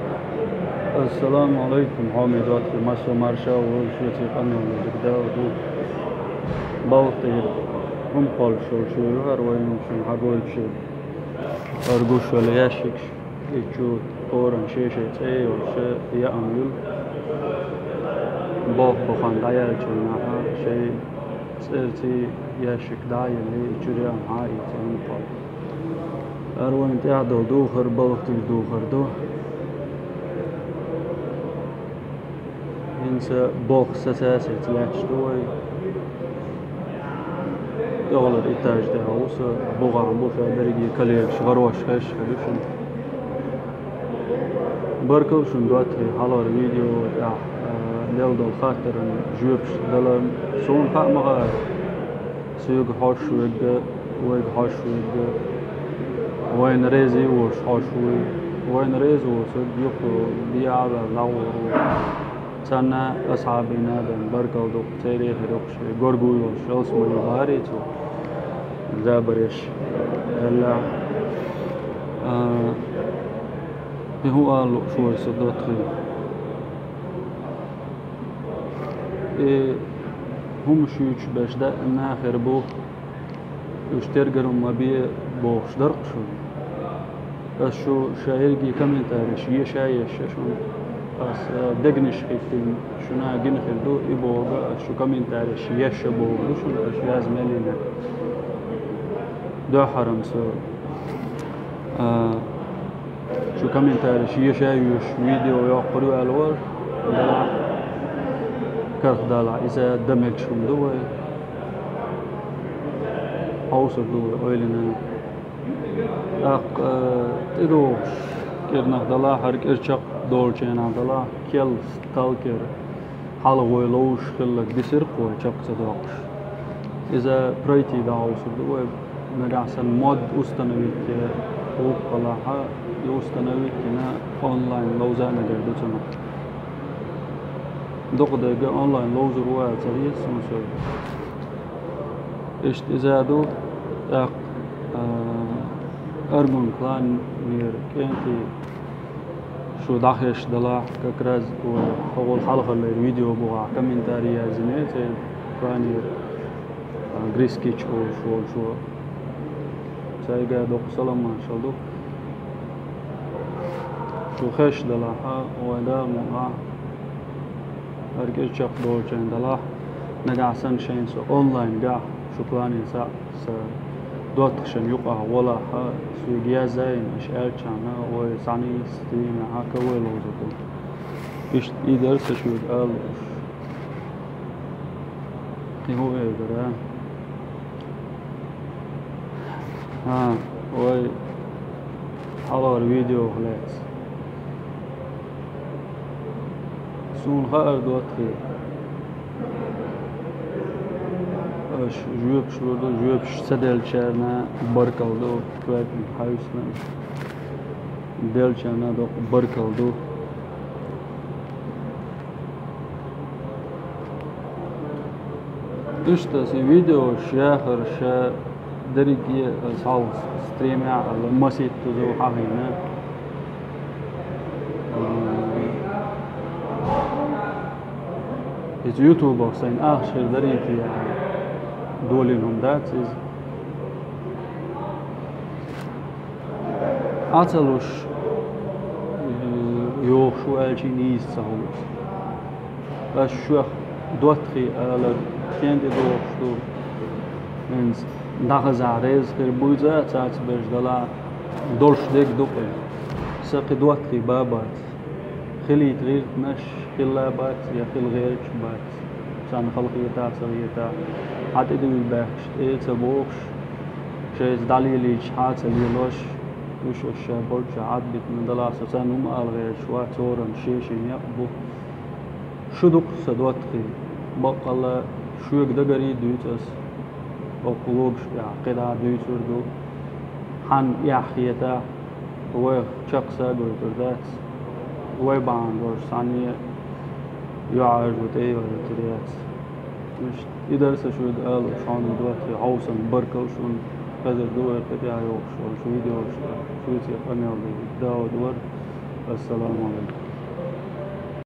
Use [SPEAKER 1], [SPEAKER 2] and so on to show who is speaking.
[SPEAKER 1] السلام عليكم حامدات ماشا مرشا وشوتي قمي وجدا ودو باوطي هم قال شو هر وين شو حقول شو أرجوش ولا ياشك يشو قورن شيء تي وش يأمل باخ بخان داير جناها شيء سرتي ياشك داير اللي يجري عن هاي تي قال أروين تعدو دوخر باوطي دوخر دو إنسا بوخ ساساسي تلاقشتوي يغلط إتاج ده هوسا بوغا عمبوشا بريجي كليك شغروش خش خلوشن بركوشن دواتي حالور فيديو ليل دول خاطر جوبش دلم سون فاهمغا سيوغ حوش ويغ حوش وين ريزي وش حوش وين ريزي وش يوكو بيعلا لور سنة أصحابنا بن بركة ودق تاريخ دقش جورجوي وشلس ملياري تو زابريش هلا هو قال شو يصدق هم شوش باش ده ناخر بو يشترجروا ما بي بوش درق شو بس شو شايرجي كم تاريخ شايش شو بس دقنش خيتين شنا جن خلدو يبوغ شو كمين تاريخ يش بوغ شو الأشياء زميلنا دو حرم سو شو كمين تاريخ يش فيديو يقرأ الور دلع كرخ دلع إذا دمج شو دوي أوصل دوي أولنا تدوش كرنا دلع هرك إرشق دولچنا دلا كيل ستالكر حال ويلوش خلك بسر قوي چق صداقش إذا بريتي داوس دو نراسن مود استنويت او قلاها يستنويت كنا اونلاين لوزانا جردتنا دوق دقة اونلاين لوز روا تريس سنسو اشت إذا دو ارجون كلان مير كنتي شو داخش دلا ككراز وأول حلقة الفيديو بوها كومنتاري زميت كاني غريسكيتش شو سايقا دوق سلام ما شاء الله شو خش دلا ودا مع هركش شق دولچن دلا نقاسن شين سو أونلاين قا شو كلاني سا دوت خشن يقع ولا سويجيا زين إشعال كنا وصاني ستريم هكا ويلوزكم إيش يقدر تشوف قال هو يقدر وي حضر فيديو خلاص سون خير دوت خير جوب شلوردو جوب سدل چرنا برکلدو توی حیوسنا دل چرنا دو برکلدو إشتا سي فيديو شاخر شا دريجي صاو ستريم على مسيت تزو حقينا إذا يوتيوب أصلاً آخر دريجي دولهم that is عطلوش يوخ شو ألجينيز سهوت بس شو دوتخي على كيندي دوخ شو من داخل زعريز غير بوزة تاعت بجدلا دولش ديك دوقي ساقي دوتخي بابات خلي تغير مش خلا بات يا خل غيرك بات سان خلقيتا صغيرتا حتى دو الباكش إيه تبوكش شيء دليلي حات اليلوش وش الشابول عاد بيت من دلا سان هم ألغي شوات صورن شيء يقبو شو دق سدوتخي بقلا شو يقدر يدوتس أو قلوبش يا قدا دوتر دو حن يحيتا هو شخصا قلتردات هو بعند ورسانية يعرج وتأي وتريات مش يدرس شو قال شان دلوقتي عوصن بركل شون قدر دور تبيع يوش شو فيديو شو يصير قناة داود ور السلام علیکم.